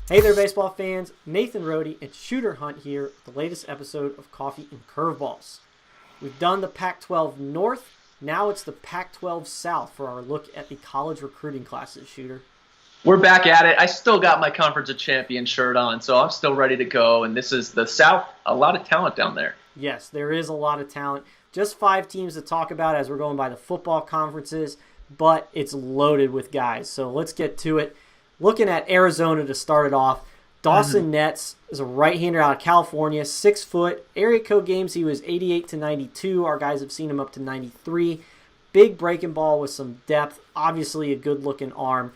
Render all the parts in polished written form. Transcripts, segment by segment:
Hey there, baseball fans. Nathan Rohde and Shooter Hunt here with the latest episode of Coffee and Curveballs. We've done the Pac-12 North. Now it's the Pac-12 South for our look at the college recruiting classes, Shooter. We're back at it. I still got my Conference of Champions shirt on, so I'm still ready to go. And this is the South. A lot of talent down there. Yes, there is a lot of talent. Just 5 teams to talk about as we're going by the football conferences, but it's loaded with guys. So let's get to it. Looking at Arizona to start it off, Dawson Netz is a right-hander out of California, 6 foot. Area code games, he was 88 to 92. Our guys have seen him up to 93. Big breaking ball with some depth. Obviously a good-looking arm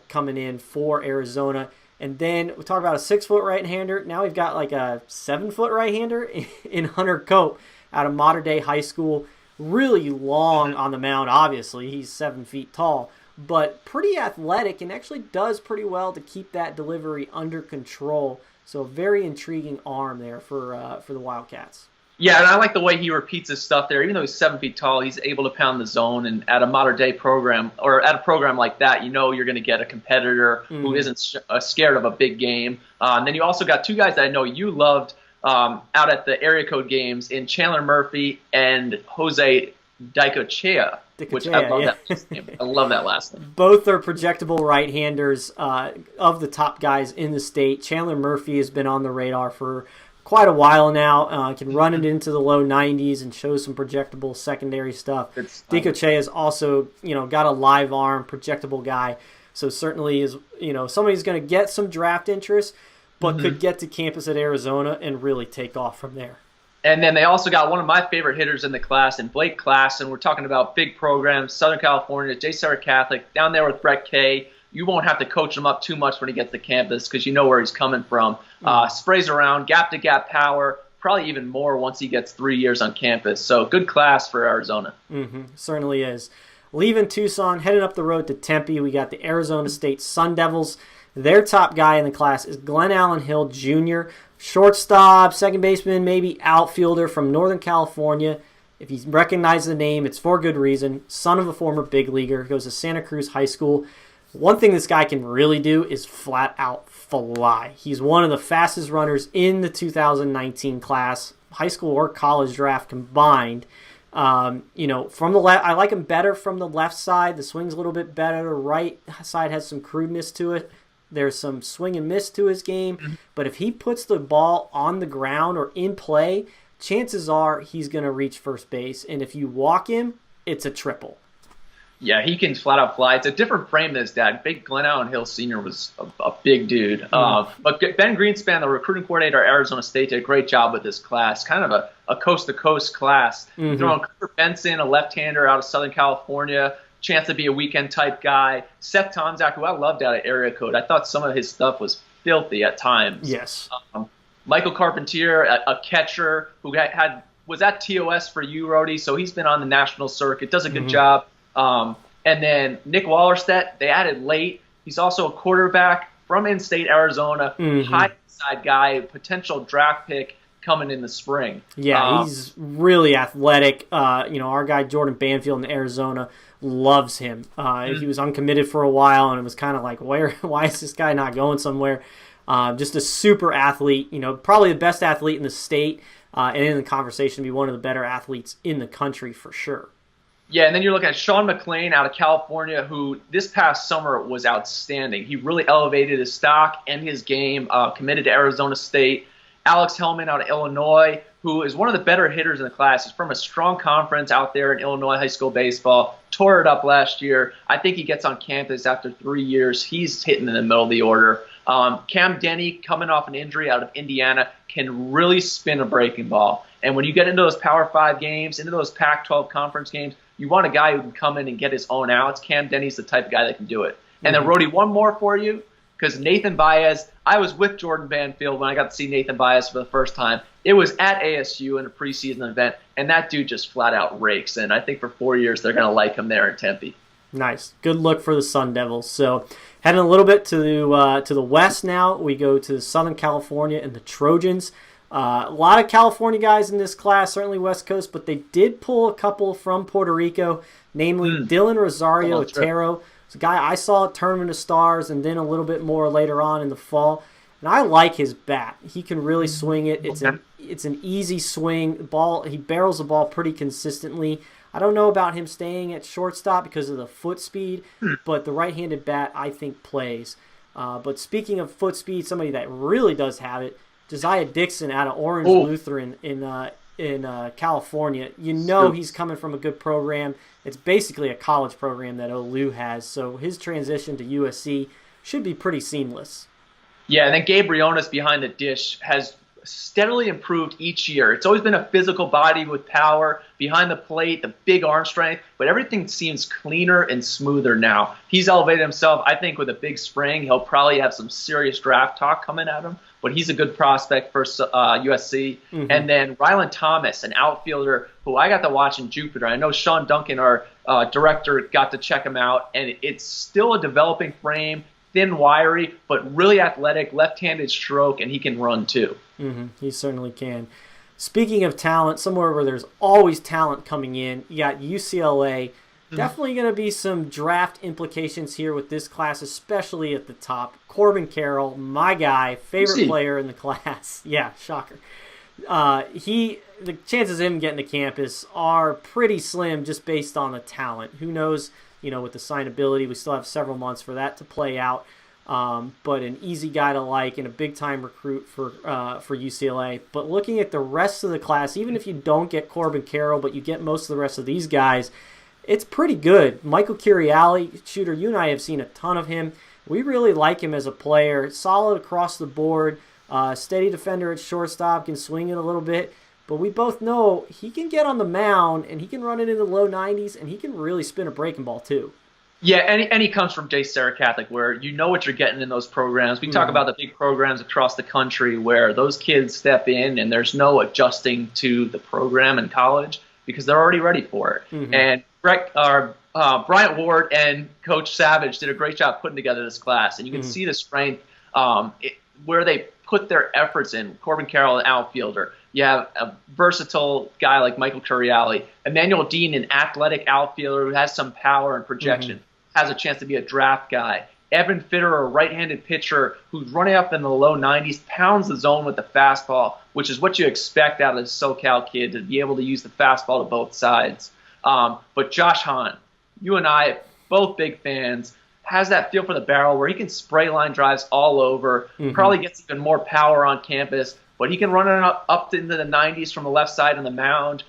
coming in for Arizona. And then we talk about a 6 foot right-hander. Now we've got like a 7 foot right-hander in Hunter Cope out of Mater Dei High School. Really long on the mound, obviously. He's 7 feet tall, but pretty athletic and actually does pretty well to keep that delivery under control. So a very intriguing arm there for the Wildcats. Yeah, and I like the way he repeats his stuff there. Even though he's 7 feet tall, he's able to pound the zone. And at a Mater Dei program, or at a program like that, you know you're going to get a competitor who isn't scared of a big game. And then you also got 2 guys that I know you loved out at the area code games in Chandler Murphy and Jose Dicochea. Which I love that name. I love that last name. Both are projectable right-handers of the top guys in the state. Chandler Murphy has been on the radar for quite a while now. Can run it into the low 90s and show some projectable secondary stuff. Dicochea has also, got a live arm, projectable guy. So certainly is, somebody's going to get some draft interest, but could get to campus at Arizona and really take off from there. And then they also got one of my favorite hitters in the class, in Blake Klassen. We're talking about big programs, Southern California, J. Sarah Catholic, down there with Brett Kay. You won't have to coach him up too much when he gets to campus because you know where he's coming from. Sprays around, gap-to-gap power, probably even more once he gets 3 years on campus. So good class for Arizona. Certainly is. Leaving Tucson, heading up the road to Tempe, we got the Arizona State Sun Devils. Their top guy in the class is Glenn Allen Hill Jr., shortstop, second baseman, maybe outfielder from Northern California. If you recognize the name, it's for good reason. Son of a former big leaguer, goes to Santa Cruz High School. One thing this guy can really do is flat out fly. He's one of the fastest runners in the 2019 class, high school or college draft combined. From the left, I like him better from the left side. The swing's a little bit better. The right side has some crudeness to it. There's some swing and miss to his game, but if he puts the ball on the ground or in play, chances are he's going to reach first base. And if you walk him, it's a triple. Yeah, he can flat out fly. It's a different frame than his dad. Big Glenn Allen Hill Sr. was a big dude. But Ben Greenspan, the recruiting coordinator at Arizona State, did a great job with this class. Kind of a coast-to-coast class. Throwing Cooper Benson, a left-hander out of Southern California, chance to be a weekend type guy. Seth Tomzak, who I loved out at area code. I thought some of his stuff was filthy at times. Yes. Michael Carpentier, a catcher who was at TOS for you, Rhodey, so he's been on the national circuit, does a good job. And then Nick Wallerstedt, they added late. He's also a quarterback from in-state Arizona, high side guy, potential draft pick coming in the spring. Yeah, he's really athletic. Our guy Jordan Banfield in Arizona loves him. He was uncommitted for a while, and it was kind of like, why is this guy not going somewhere? Just a super athlete, probably the best athlete in the state, and in the conversation, be one of the better athletes in the country for sure. Yeah, and then you're looking at Sean McLean out of California, who this past summer was outstanding. He really elevated his stock and his game, committed to Arizona State. Alex Hellman out of Illinois, who is one of the better hitters in the class. He's from a strong conference out there in Illinois high school baseball. Tore it up last year. I think he gets on campus after 3 years. He's hitting in the middle of the order. Cam Denny, coming off an injury out of Indiana, can really spin a breaking ball. And when you get into those Power 5 games, into those Pac-12 conference games, you want a guy who can come in and get his own outs. Cam Denny's the type of guy that can do it. And then, Rhodey, one more for you, because Nathan Baez, I was with Jordan Banfield when I got to see Nathan Baez for the first time. It was at ASU in a preseason event, and that dude just flat out rakes. And I think for 4 years they're going to like him there in Tempe. Nice. Good look for the Sun Devils. So heading a little bit to the west now, we go to Southern California and the Trojans. A lot of California guys in this class, certainly West Coast, but they did pull a couple from Puerto Rico, namely Dylan Rosario Otero, It's a guy I saw at Tournament of Stars and then a little bit more later on in the fall. And I like his bat. He can really swing it. It's an easy swing. He barrels the ball pretty consistently. I don't know about him staying at shortstop because of the foot speed, but the right-handed bat I think plays. But speaking of foot speed, somebody that really does have it, Josiah Dixon out of Orange Lutheran in California. He's coming from a good program. It's basically a college program that OLU has, so his transition to USC should be pretty seamless. Yeah, and then Gabe Briones behind the dish has steadily improved each year. It's always been a physical body with power behind the plate, the big arm strength, but everything seems cleaner and smoother now. He's elevated himself, I think, with a big spring. He'll probably have some serious draft talk coming at him, but he's a good prospect for USC. Mm-hmm. And then Rylan Thomas, an outfielder who I got to watch in Jupiter. I know Sean Duncan, our director, got to check him out, and it's still a developing frame, thin, wiry, but really athletic, left-handed stroke, and he can run too. Mm-hmm. He certainly can. Speaking of talent, somewhere where there's always talent coming in, you got UCLA. Mm-hmm. Definitely going to be some draft implications here with this class, especially at the top. Corbin Carroll, my guy, favorite player in the class. Yeah, shocker. The chances of him getting to campus are pretty slim just based on the talent. Who knows, with the signability, we still have several months for that to play out. But an easy guy to like and a big-time recruit for UCLA. But looking at the rest of the class, even if you don't get Corbin Carroll, but you get most of the rest of these guys, it's pretty good. Michael Curiali, shooter, you and I have seen a ton of him. We really like him as a player. Solid across the board, steady defender at shortstop, can swing it a little bit. But we both know he can get on the mound, and he can run it in the low 90s, and he can really spin a breaking ball too. Yeah, and he comes from J. Sarah Catholic, where you know what you're getting in those programs. We talk about the big programs across the country where those kids step in and there's no adjusting to the program in college because they're already ready for it. Mm-hmm. And Bryant Ward and Coach Savage did a great job putting together this class, and you can see the strength where they put their efforts in. Corbin Carroll, an outfielder. You have a versatile guy like Michael Curiali. Emmanuel Dean, an athletic outfielder who has some power and projection, has a chance to be a draft guy. Evan Fitter, a right-handed pitcher who's running up in the low 90s, pounds the zone with the fastball, which is what you expect out of this SoCal kid, to be able to use the fastball to both sides. But Josh Hahn, you and I, both big fans, has that feel for the barrel where he can spray line drives all over, probably gets even more power on campus, but he can run it up into the 90s from the left side on the mound.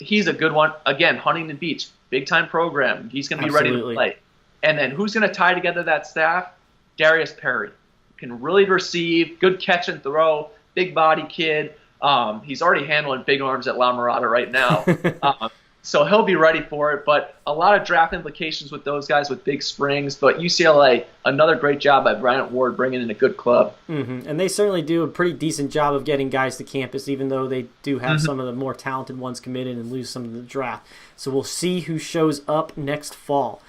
He's a good one. Again, Huntington Beach, big-time program. He's going to be ready to play. And then who's going to tie together that staff? Darius Perry. Can really receive, good catch and throw, big body kid. He's already handling big arms at La Mirada right now. So he'll be ready for it, but a lot of draft implications with those guys with big springs. But UCLA, another great job by Bryant Ward bringing in a good club. And they certainly do a pretty decent job of getting guys to campus, even though they do have some of the more talented ones committed and lose some of the draft. So we'll see who shows up next fall.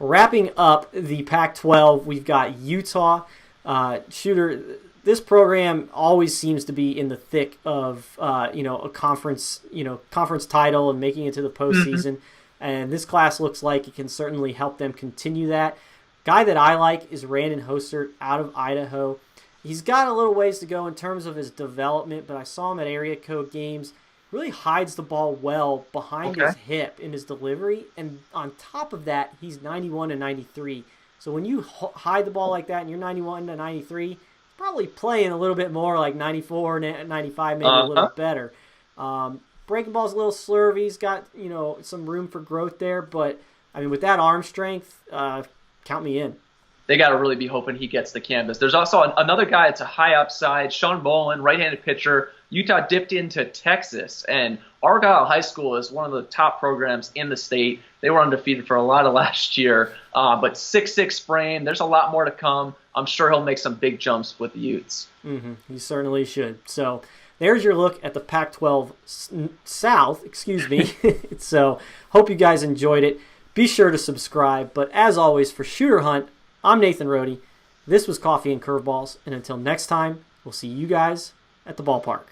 Wrapping up the Pac-12, we've got Utah. Shooter, this program always seems to be in the thick of a conference title and making it to the postseason. And this class looks like it can certainly help them continue that. Guy that I like is Randon Hostert out of Idaho. He's got a little ways to go in terms of his development, but I saw him at area code games. Really hides the ball well behind his hip in his delivery, and on top of that, he's 91 and 93. So when you hide the ball like that and you're 91 to 93, probably playing a little bit more like 94 and 95, maybe a little better. Breaking ball's a little slurvy. He's got some room for growth there, but I mean with that arm strength, count me in. They got to really be hoping he gets the campus. There's also another guy that's a high upside, Sean Bolin, right-handed pitcher. Utah dipped into Texas, and Argyle High School is one of the top programs in the state. They were undefeated for a lot of last year, but 6'6" frame. There's a lot more to come. I'm sure he'll make some big jumps with the Utes. He certainly should. So there's your look at the Pac-12 South, So hope you guys enjoyed it. Be sure to subscribe. But as always, for Shooter Hunt, I'm Nathan Rohde. This was Coffee and Curveballs. And until next time, we'll see you guys at the ballpark.